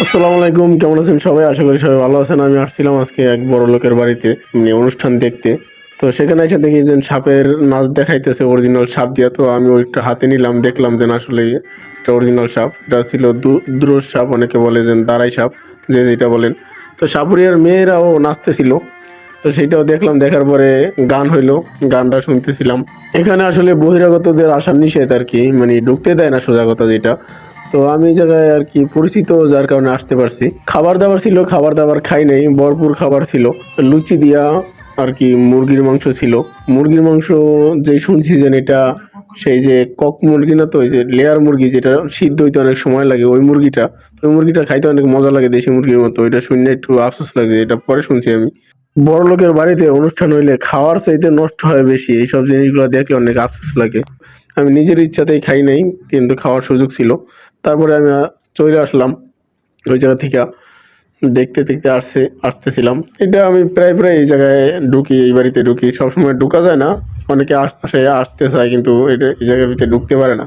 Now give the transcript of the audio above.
আসসালামু আলাইকুম, কেমন আছেন সবাই? আশা করি সবাই ভালো আছেন। আমি আসছিলাম আজকে এক বড় লোকের বাড়িতে অনুষ্ঠান দেখতে। তো সেখানে এসে দেখি যে সাপের নাচ দেখাইতেছে অরিজিনাল সাপ দিয়া। তো আমি ওইটা হাতে নিলাম, দেখলাম যে আসলে এটা অরিজিনাল সাপ। এটা ছিল দ্রুস সাপ, অনেকে বলে যে দাঁড়াই সাপ, যে যেটা বলেন। তো সাপুরিয়ার মেয়েরাও নাচতেছিল। তো সেটাও দেখলাম, দেখার পরে গান হইলো, গানটা শুনতেছিলাম। এখানে আসলে বহিরাগতদের আসা নিষেধ আর কি, মানে ঢুকতে দেয় না সোজা কথা যেটা। তো আমি এই জায়গায় আর কি পরিচিত, যার কারণে আসতে পারছি। খাবার দাবার ছিল, খাবার দাবার খাই নাই, ভরপুর খাবার ছিল। লুচি দিয়া আর কি মুরগির মাংস ছিল। মুরগির মাংস যে শুনছি যে এটা সেই যে কক মুরগি না, তো ওই যে লেয়ার মুরগি যেটা সিদ্ধ হইতে অনেক সময় লাগে, ওই মুরগিটা। ওই মুরগিটা খাইতে অনেক মজা লাগে, দেশি মুরগির মতো। এটা শুনে একটু আফসোস লাগে, এটা পরে শুনছি আমি। বড় লোকের বাড়িতে অনুষ্ঠান হইলে খাওয়ার চাইতে নষ্ট হয় বেশি, এইসব জিনিসগুলো দেখলে অনেক আফসোস লাগে। আমি নিজের ইচ্ছাতেই খাই নাই, কিন্তু খাওয়ার সুযোগ ছিল। তারপরে আমি চলে আসলাম ওই জায়গা থেকে। দেখতে দেখতে আসতেছিলাম। এটা আমি প্রায় প্রায় এই জায়গায় ঢুকি, এই বাড়িতে ঢুকি। সবসময় ঢুকা যায় না, অনেকে আসতে চায় কিন্তু এটা এই জায়গার ভিতরে ঢুকতে পারে না।